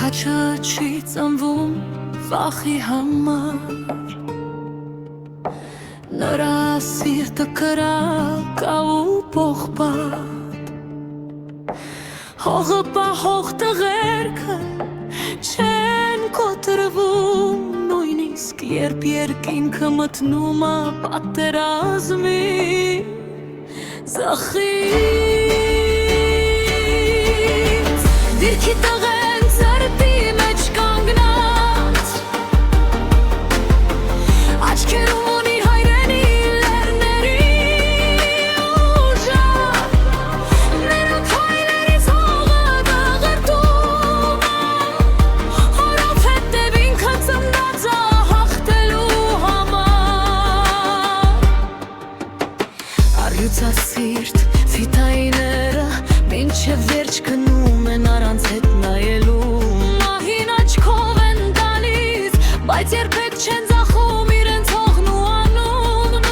Քաչը չի ծնվում վախի համար Նրա սիրտը կրակա ու պողպատ Հողը պահող տղերքը չեն կոտրվում Նույնիսկ երբ երկինքը մտնում է պատերազմի Զախից Դիրքի տղեն ծրտի մեջ կանգնած Աչքերում ունի հայրենի լեռների ուժը Նրա քայլերից հողը դղրդում Հորով հետև ինքը ծնված է հաղթելու համար Առյուծասիրտ ֆիտայիները մինչև վերջ գնում են առանց հետ նայելու Մահին աչքով են տալիս, բայց երբեք չեն ձախում իրենց հողն ու անունն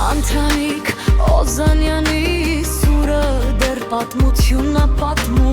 Անդրանիկ Օզանյանի սուրը դեռ պատմությունն է պատմում